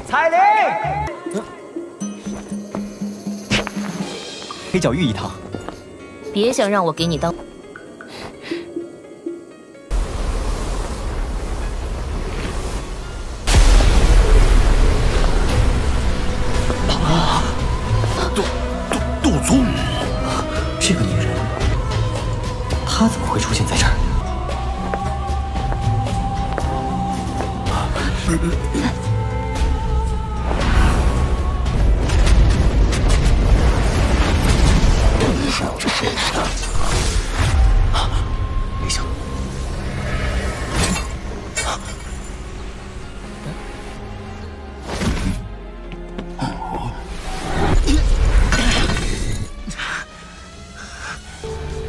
彩铃，黑角玉一趟。别想让我给你当。杜宗，这个女人，她怎么会出现在这儿？没想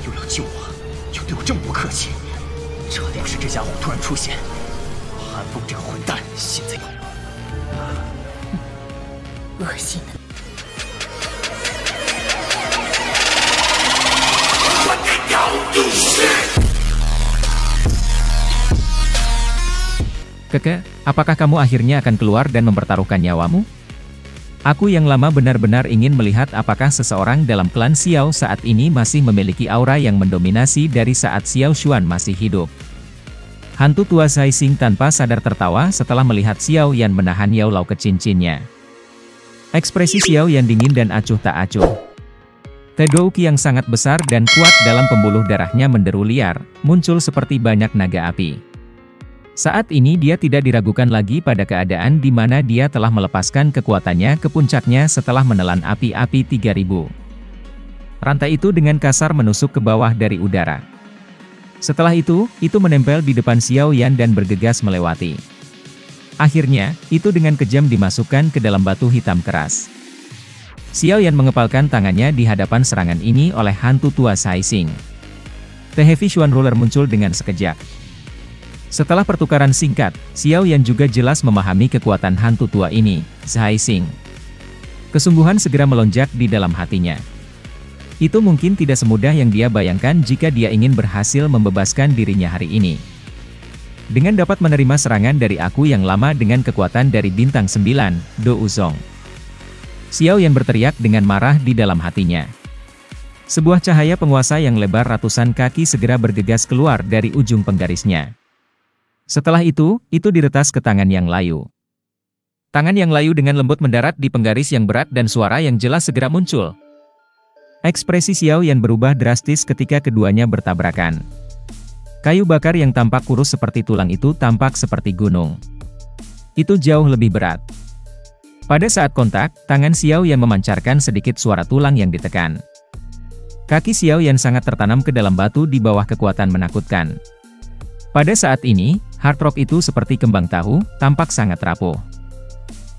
又要救我，又对我这么不客气，这要是这家伙突然出现，韩风这个混蛋现在恶心的。 Keke, apakah kamu akhirnya akan keluar dan mempertaruhkan nyawamu? Aku yang lama benar-benar ingin melihat apakah seseorang dalam klan Xiao saat ini masih memiliki aura yang mendominasi dari saat Xiao Xuan masih hidup. Hantu tua Zhai Xing tanpa sadar tertawa setelah melihat Xiao Yan menahan Yao Lao ke cincinnya. Ekspresi Xiao Yan dingin dan acuh tak acuh. Tegouki yang sangat besar dan kuat dalam pembuluh darahnya menderu liar, muncul seperti banyak naga api. Saat ini dia tidak diragukan lagi pada keadaan di mana dia telah melepaskan kekuatannya ke puncaknya setelah menelan api-api 3000. Rantai itu dengan kasar menusuk ke bawah dari udara. Setelah itu menempel di depan Xiao Yan dan bergegas melewati. Akhirnya, itu dengan kejam dimasukkan ke dalam batu hitam keras. Xiao Yan mengepalkan tangannya di hadapan serangan ini oleh hantu tua Zhai Xing. The Heavy Xuan Ruler muncul dengan sekejap. Setelah pertukaran singkat, Xiao Yan juga jelas memahami kekuatan hantu tua ini, Zhai Xing. Kesungguhan segera melonjak di dalam hatinya. Itu mungkin tidak semudah yang dia bayangkan jika dia ingin berhasil membebaskan dirinya hari ini. Dengan dapat menerima serangan dari aku yang lama dengan kekuatan dari bintang 9, Do Uzong. Xiao Yan berteriak dengan marah di dalam hatinya. Sebuah cahaya penguasa yang lebar ratusan kaki segera bergegas keluar dari ujung penggarisnya. Setelah itu diretas ke tangan yang layu. Tangan yang layu dengan lembut mendarat di penggaris yang berat dan suara yang jelas segera muncul. Ekspresi Xiao Yan berubah drastis ketika keduanya bertabrakan. Kayu bakar yang tampak kurus seperti tulang itu tampak seperti gunung. Itu jauh lebih berat. Pada saat kontak, tangan Xiao Yan memancarkan sedikit suara tulang yang ditekan. Kaki Xiao Yan sangat tertanam ke dalam batu di bawah kekuatan menakutkan. Pada saat ini, hard rock itu seperti kembang tahu, tampak sangat rapuh.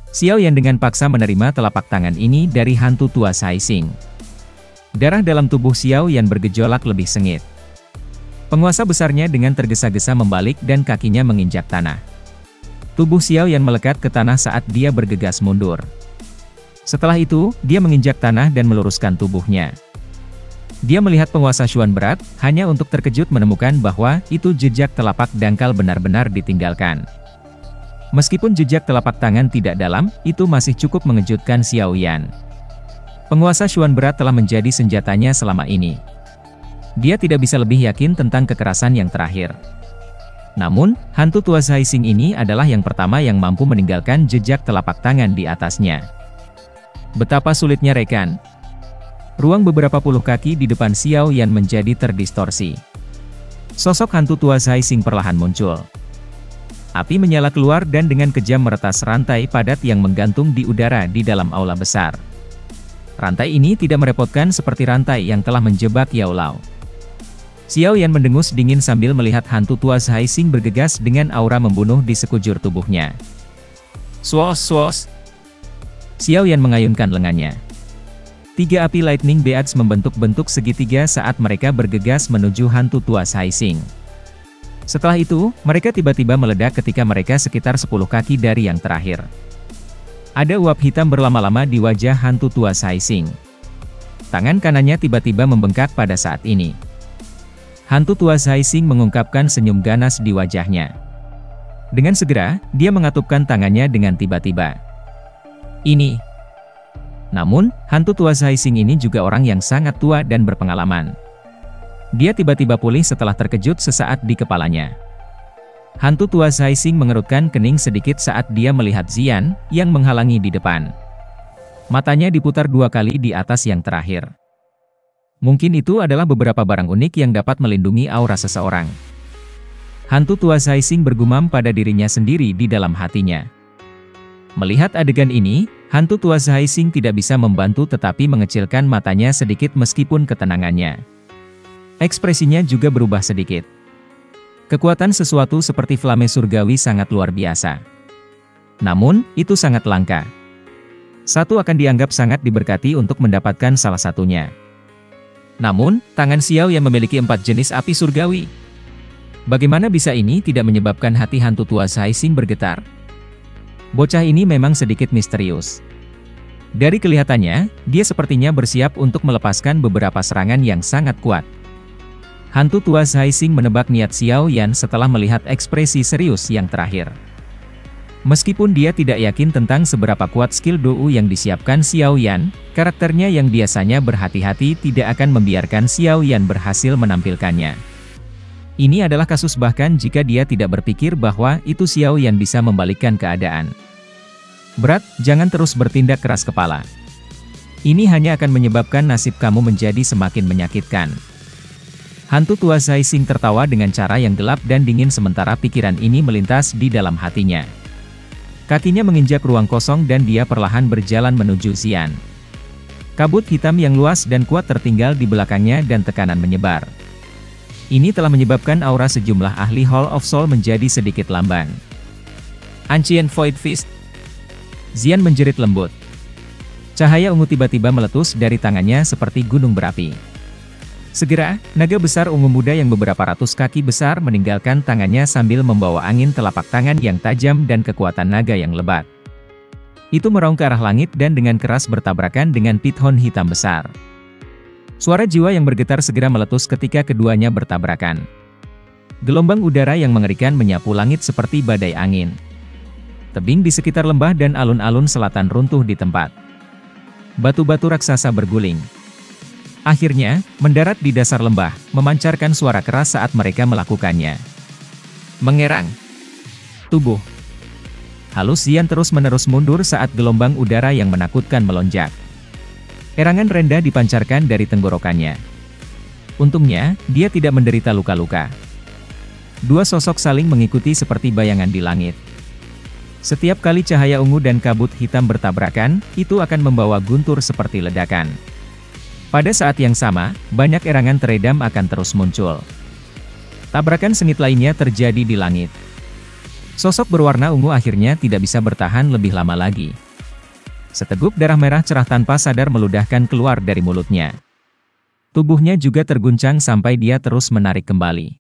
Xiao Yan dengan paksa menerima telapak tangan ini dari hantu tua Zhai Xing. Darah dalam tubuh Xiao Yan bergejolak lebih sengit. Penguasa besarnya dengan tergesa-gesa membalik dan kakinya menginjak tanah. Tubuh Xiao Yan melekat ke tanah saat dia bergegas mundur. Setelah itu, dia menginjak tanah dan meluruskan tubuhnya. Dia melihat penguasa Xuan berat, hanya untuk terkejut menemukan bahwa itu jejak telapak dangkal benar-benar ditinggalkan. Meskipun jejak telapak tangan tidak dalam, itu masih cukup mengejutkan Xiao Yan. Penguasa Xuan berat telah menjadi senjatanya selama ini. Dia tidak bisa lebih yakin tentang kekerasan yang terakhir. Namun, hantu tua Zhai Xing ini adalah yang pertama yang mampu meninggalkan jejak telapak tangan di atasnya. Betapa sulitnya rekan. Ruang beberapa puluh kaki di depan Xiao Yan menjadi terdistorsi. Sosok hantu tua Zhai Xing perlahan muncul. Api menyala keluar dan dengan kejam meretas rantai padat yang menggantung di udara di dalam aula besar. Rantai ini tidak merepotkan seperti rantai yang telah menjebak Yao Lao. Xiao Yan mendengus dingin sambil melihat hantu tua Zhai Xing bergegas dengan aura membunuh di sekujur tubuhnya. Swos. Xiao Yan mengayunkan lengannya. 3 api Lightning Beads membentuk-bentuk segitiga saat mereka bergegas menuju hantu tua Zhai Xing. Setelah itu, mereka tiba-tiba meledak ketika mereka sekitar 10 kaki dari yang terakhir. Ada uap hitam berlama-lama di wajah hantu tua Zhai Xing. Tangan kanannya tiba-tiba membengkak pada saat ini. Hantu tua Zhai Xing mengungkapkan senyum ganas di wajahnya. Dengan segera, dia mengatupkan tangannya dengan tiba-tiba. Ini. Namun, hantu tua Zhai Xing ini juga orang yang sangat tua dan berpengalaman. Dia tiba-tiba pulih setelah terkejut sesaat di kepalanya. Hantu tua Zhai Xing mengerutkan kening sedikit saat dia melihat Xian yang menghalangi di depan. Matanya diputar 2 kali di atas yang terakhir. Mungkin itu adalah beberapa barang unik yang dapat melindungi aura seseorang. Hantu tua Zhai Xing bergumam pada dirinya sendiri di dalam hatinya. Melihat adegan ini, hantu tua Zhai Xing tidak bisa membantu tetapi mengecilkan matanya sedikit meskipun ketenangannya. Ekspresinya juga berubah sedikit. Kekuatan sesuatu seperti flame surgawi sangat luar biasa. Namun, itu sangat langka. Satu akan dianggap sangat diberkati untuk mendapatkan salah satunya. Namun, tangan Xiao yang memiliki 4 jenis api surgawi. Bagaimana bisa ini tidak menyebabkan hati hantu tua Zhai Xing bergetar? Bocah ini memang sedikit misterius. Dari kelihatannya, dia sepertinya bersiap untuk melepaskan beberapa serangan yang sangat kuat. Hantu tua Zhai Xing menebak niat Xiao Yan setelah melihat ekspresi serius yang terakhir. Meskipun dia tidak yakin tentang seberapa kuat skill Dou yang disiapkan Xiao Yan, karakternya yang biasanya berhati-hati tidak akan membiarkan Xiao Yan berhasil menampilkannya. Ini adalah kasus bahkan jika dia tidak berpikir bahwa itu Xiao Yan bisa membalikkan keadaan. Berat, jangan terus bertindak keras kepala. Ini hanya akan menyebabkan nasib kamu menjadi semakin menyakitkan. Hantu tua Zhai Xing tertawa dengan cara yang gelap dan dingin sementara pikiran ini melintas di dalam hatinya. Kakinya menginjak ruang kosong dan dia perlahan berjalan menuju Xian. Kabut hitam yang luas dan kuat tertinggal di belakangnya dan tekanan menyebar. Ini telah menyebabkan aura sejumlah ahli Hall of Soul menjadi sedikit lamban. Ancient Void Fist. Xian menjerit lembut. Cahaya ungu tiba-tiba meletus dari tangannya seperti gunung berapi. Segera, naga besar ungu muda yang beberapa ratus kaki besar meninggalkan tangannya sambil membawa angin telapak tangan yang tajam dan kekuatan naga yang lebat. Itu meraung ke arah langit dan dengan keras bertabrakan dengan pithon hitam besar. Suara jiwa yang bergetar segera meletus ketika keduanya bertabrakan. Gelombang udara yang mengerikan menyapu langit seperti badai angin. Tebing di sekitar lembah dan alun-alun selatan runtuh di tempat. Batu-batu raksasa berguling. Akhirnya, mendarat di dasar lembah, memancarkan suara keras saat mereka melakukannya. Mengerang. Tubuh. Halus Xian terus-menerus mundur saat gelombang udara yang menakutkan melonjak. Erangan rendah dipancarkan dari tenggorokannya. Untungnya, dia tidak menderita luka-luka. Dua sosok saling mengikuti seperti bayangan di langit. Setiap kali cahaya ungu dan kabut hitam bertabrakan, itu akan membawa guntur seperti ledakan. Pada saat yang sama, banyak erangan teredam akan terus muncul. Tabrakan sengit lainnya terjadi di langit. Sosok berwarna ungu akhirnya tidak bisa bertahan lebih lama lagi. Seteguk darah merah cerah tanpa sadar meludahkan keluar dari mulutnya. Tubuhnya juga terguncang sampai dia terus menarik kembali.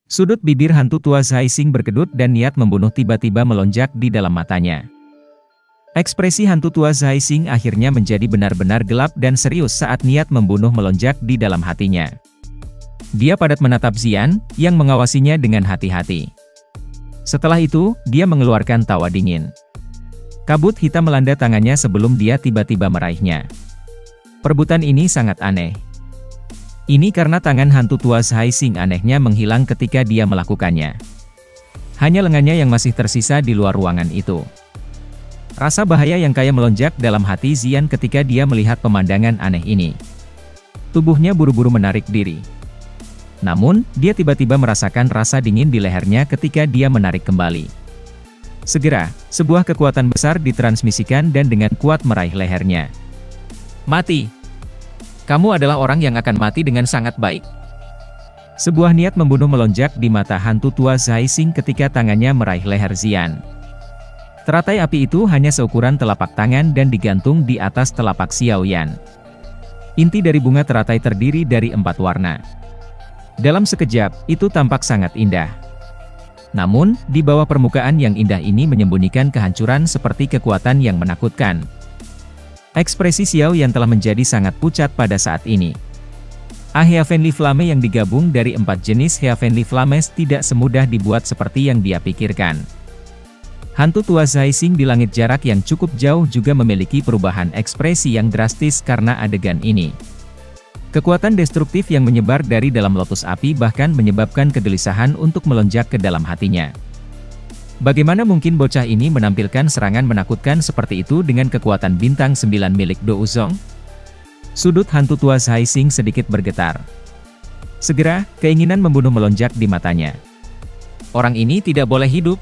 Sudut bibir hantu tua Zhai Xing berkedut dan niat membunuh tiba-tiba melonjak di dalam matanya. Ekspresi hantu tua Zhai Xing akhirnya menjadi benar-benar gelap dan serius saat niat membunuh melonjak di dalam hatinya. Dia padat menatap Xian, yang mengawasinya dengan hati-hati. Setelah itu, dia mengeluarkan tawa dingin. Kabut hitam melanda tangannya sebelum dia tiba-tiba meraihnya. Perebutan ini sangat aneh. Ini karena tangan hantu tua Zhai Xing anehnya menghilang ketika dia melakukannya. Hanya lengannya yang masih tersisa di luar ruangan itu. Rasa bahaya yang kaya melonjak dalam hati Xian ketika dia melihat pemandangan aneh ini. Tubuhnya buru-buru menarik diri. Namun, dia tiba-tiba merasakan rasa dingin di lehernya ketika dia menarik kembali. Segera, sebuah kekuatan besar ditransmisikan dan dengan kuat meraih lehernya. Mati! Kamu adalah orang yang akan mati dengan sangat baik. Sebuah niat membunuh melonjak di mata hantu tua Zhai Xing ketika tangannya meraih leher Xian. Teratai api itu hanya seukuran telapak tangan dan digantung di atas telapak Xiao Yan. Inti dari bunga teratai terdiri dari 4 warna. Dalam sekejap, itu tampak sangat indah. Namun, di bawah permukaan yang indah ini menyembunyikan kehancuran seperti kekuatan yang menakutkan. Ekspresi Xiao Yan telah menjadi sangat pucat pada saat ini. Heavenly Flame yang digabung dari 4 jenis Heavenly Flames tidak semudah dibuat seperti yang dia pikirkan. Hantu tua Zaising di langit jarak yang cukup jauh juga memiliki perubahan ekspresi yang drastis karena adegan ini. Kekuatan destruktif yang menyebar dari dalam lotus api bahkan menyebabkan kegelisahan untuk melonjak ke dalam hatinya. Bagaimana mungkin bocah ini menampilkan serangan menakutkan seperti itu dengan kekuatan bintang 9 milik Do Uzong? Sudut hantu tua Zaising sedikit bergetar. Segera, keinginan membunuh melonjak di matanya. Orang ini tidak boleh hidup.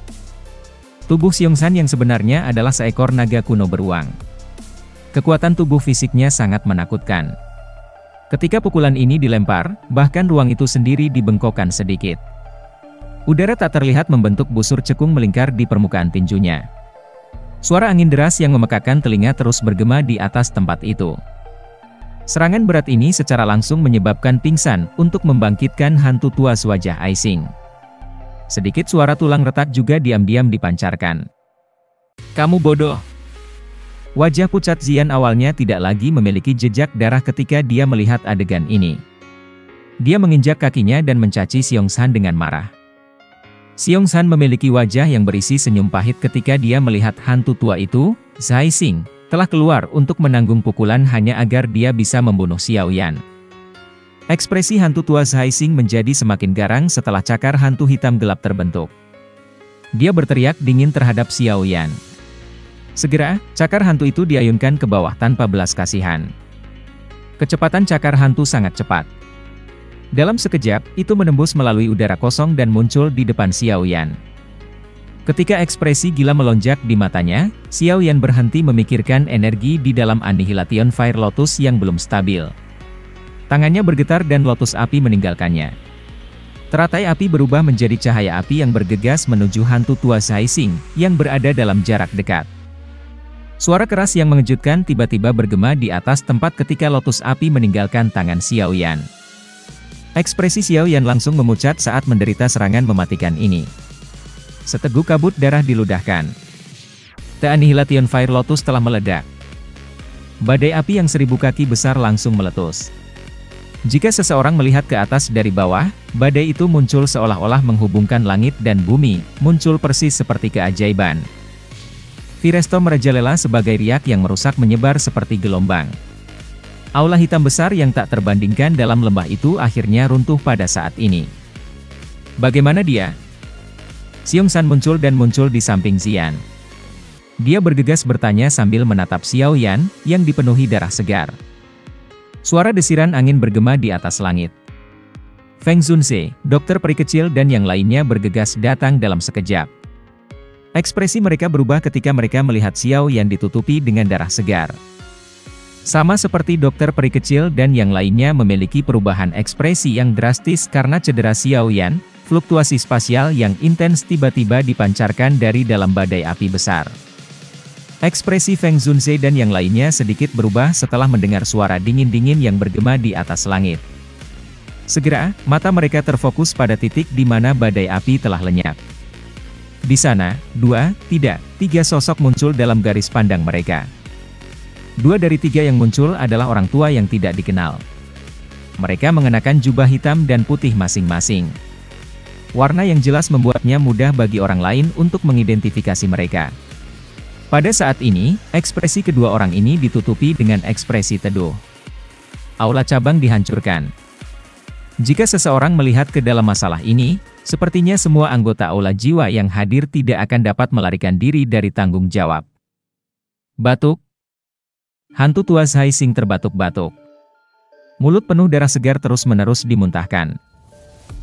Tubuh Xiongsan yang sebenarnya adalah seekor naga kuno beruang. Kekuatan tubuh fisiknya sangat menakutkan. Ketika pukulan ini dilempar, bahkan ruang itu sendiri dibengkokkan sedikit. Udara tak terlihat membentuk busur cekung melingkar di permukaan tinjunya. Suara angin deras yang memekakan telinga terus bergema di atas tempat itu. Serangan berat ini secara langsung menyebabkan pingsan untuk membangkitkan hantu tua wajah Aising. Sedikit suara tulang retak juga diam-diam dipancarkan. Kamu bodoh. Wajah pucat Zian awalnya tidak lagi memiliki jejak darah ketika dia melihat adegan ini. Dia menginjak kakinya dan mencaci Xiongsan dengan marah. Xiongsan memiliki wajah yang berisi senyum pahit ketika dia melihat hantu tua itu, Zaising, telah keluar untuk menanggung pukulan hanya agar dia bisa membunuh Xiaoyan. Ekspresi hantu tua Zaising menjadi semakin garang setelah cakar hantu hitam gelap terbentuk. Dia berteriak dingin terhadap Xiaoyan. Segera, cakar hantu itu diayunkan ke bawah tanpa belas kasihan. Kecepatan cakar hantu sangat cepat. Dalam sekejap, itu menembus melalui udara kosong dan muncul di depan Xiaoyan. Ketika ekspresi gila melonjak di matanya, Xiaoyan berhenti memikirkan energi di dalam Annihilation Fire Lotus yang belum stabil. Tangannya bergetar dan lotus api meninggalkannya. Teratai api berubah menjadi cahaya api yang bergegas menuju hantu tua Zaising, yang berada dalam jarak dekat. Suara keras yang mengejutkan tiba-tiba bergema di atas tempat ketika lotus api meninggalkan tangan Xiaoyan. Ekspresi Xiaoyan langsung memucat saat menderita serangan mematikan ini. Seteguk kabut darah diludahkan. The Annihilation Fire Lotus telah meledak. Badai api yang 1000 kaki besar langsung meletus. Jika seseorang melihat ke atas dari bawah, badai itu muncul seolah-olah menghubungkan langit dan bumi, muncul persis seperti keajaiban. Firesto merajalela sebagai riak yang merusak menyebar seperti gelombang. Aula hitam besar yang tak terbandingkan dalam lembah itu akhirnya runtuh pada saat ini. Bagaimana dia? Xiongsan muncul di samping Zian. Dia bergegas bertanya sambil menatap Xiaoyan, yang dipenuhi darah segar. Suara desiran angin bergema di atas langit. Feng Zunze, dokter peri kecil dan yang lainnya bergegas datang dalam sekejap. Ekspresi mereka berubah ketika mereka melihat Xiaoyan ditutupi dengan darah segar. Sama seperti dokter peri kecil dan yang lainnya memiliki perubahan ekspresi yang drastis karena cedera Xiaoyan. Fluktuasi spasial yang intens tiba-tiba dipancarkan dari dalam badai api besar. Ekspresi Feng Zunze dan yang lainnya sedikit berubah setelah mendengar suara dingin-dingin yang bergema di atas langit. Segera, mata mereka terfokus pada titik di mana badai api telah lenyap. Di sana, 3 sosok muncul dalam garis pandang mereka. 2 dari 3 yang muncul adalah orang tua yang tidak dikenal. Mereka mengenakan jubah hitam dan putih masing-masing. Warna yang jelas membuatnya mudah bagi orang lain untuk mengidentifikasi mereka. Pada saat ini, ekspresi kedua orang ini ditutupi dengan ekspresi teduh. Aula cabang dihancurkan. Jika seseorang melihat ke dalam masalah ini, sepertinya semua anggota aula jiwa yang hadir tidak akan dapat melarikan diri dari tanggung jawab. Batuk. Hantu tua Zaising terbatuk-batuk. Mulut penuh darah segar terus-menerus dimuntahkan.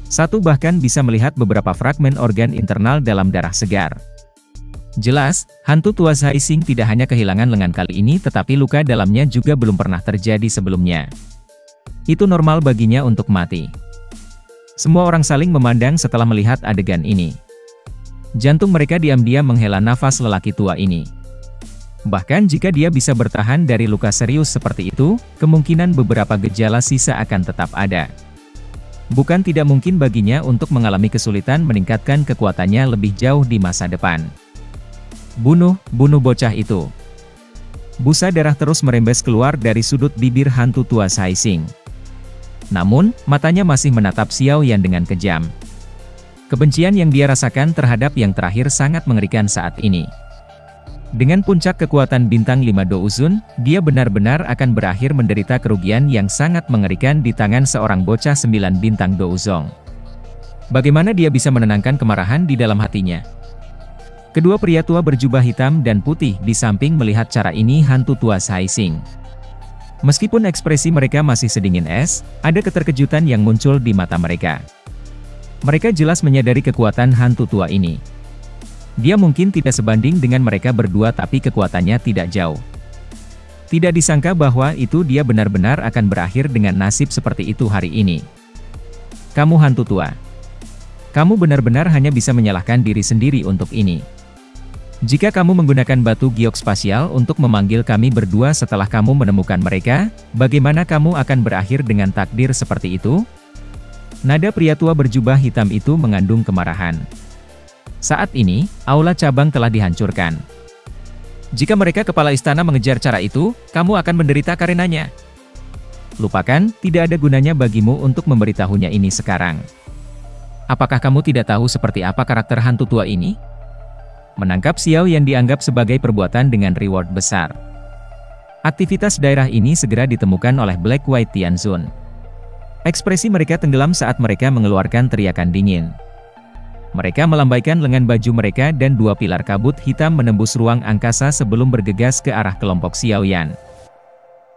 Satu bahkan bisa melihat beberapa fragmen organ internal dalam darah segar. Jelas, hantu tua Zaising tidak hanya kehilangan lengan kali ini tetapi luka dalamnya juga belum pernah terjadi sebelumnya. Itu normal baginya untuk mati. Semua orang saling memandang setelah melihat adegan ini. Jantung mereka diam-diam menghela nafas lelaki tua ini. Bahkan jika dia bisa bertahan dari luka serius seperti itu, kemungkinan beberapa gejala sisa akan tetap ada. Bukan tidak mungkin baginya untuk mengalami kesulitan meningkatkan kekuatannya lebih jauh di masa depan. Bunuh bocah itu. Busa darah terus merembes keluar dari sudut bibir hantu tua Zaising. Namun, matanya masih menatap Xiao Yan dengan kejam. Kebencian yang dia rasakan terhadap yang terakhir sangat mengerikan saat ini. Dengan puncak kekuatan bintang 5 Douzun, dia benar-benar akan berakhir menderita kerugian yang sangat mengerikan di tangan seorang bocah 9 bintang Douzong. Bagaimana dia bisa menenangkan kemarahan di dalam hatinya? Kedua pria tua berjubah hitam dan putih di samping melihat cara ini hantu tua Saising. Meskipun ekspresi mereka masih sedingin es, ada keterkejutan yang muncul di mata mereka. Mereka jelas menyadari kekuatan hantu tua ini. Dia mungkin tidak sebanding dengan mereka berdua tapi kekuatannya tidak jauh. Tidak disangka bahwa itu dia benar-benar akan berakhir dengan nasib seperti itu hari ini. Kamu hantu tua. Kamu benar-benar hanya bisa menyalahkan diri sendiri untuk ini. Jika kamu menggunakan batu giok spasial untuk memanggil kami berdua setelah kamu menemukan mereka, bagaimana kamu akan berakhir dengan takdir seperti itu? Nada pria tua berjubah hitam itu mengandung kemarahan. Saat ini, aula cabang telah dihancurkan. Jika mereka kepala istana mengejar cara itu, kamu akan menderita karenanya. Lupakan, tidak ada gunanya bagimu untuk memberitahunya ini sekarang. Apakah kamu tidak tahu seperti apa karakter hantu tua ini? Menangkap Xiao yang dianggap sebagai perbuatan dengan reward besar. Aktivitas daerah ini segera ditemukan oleh Black White Tianzun. Ekspresi mereka tenggelam saat mereka mengeluarkan teriakan dingin. Mereka melambaikan lengan baju mereka dan dua pilar kabut hitam menembus ruang angkasa sebelum bergegas ke arah kelompok Xiao Yan.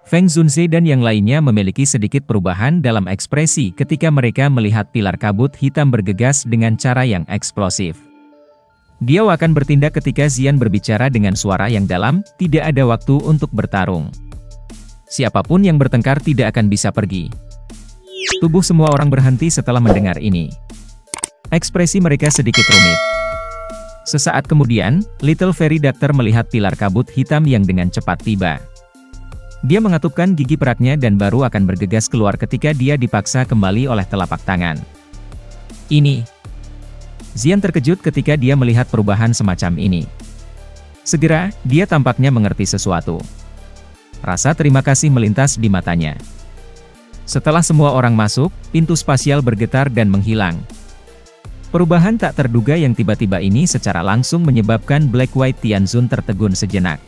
Feng Zunze dan yang lainnya memiliki sedikit perubahan dalam ekspresi ketika mereka melihat pilar kabut hitam bergegas dengan cara yang eksplosif. Dia akan bertindak ketika Xian berbicara dengan suara yang dalam, tidak ada waktu untuk bertarung. Siapapun yang bertengkar tidak akan bisa pergi. Tubuh semua orang berhenti setelah mendengar ini. Ekspresi mereka sedikit rumit. Sesaat kemudian, Little Fairy Doctor melihat pilar kabut hitam yang dengan cepat tiba. Dia mengatupkan gigi peraknya dan baru akan bergegas keluar ketika dia dipaksa kembali oleh telapak tangan. Ini. Xian terkejut ketika dia melihat perubahan semacam ini. Segera, dia tampaknya mengerti sesuatu. Rasa terima kasih melintas di matanya. Setelah semua orang masuk, pintu spasial bergetar dan menghilang. Perubahan tak terduga yang tiba-tiba ini secara langsung menyebabkan Black White Tianzun tertegun sejenak.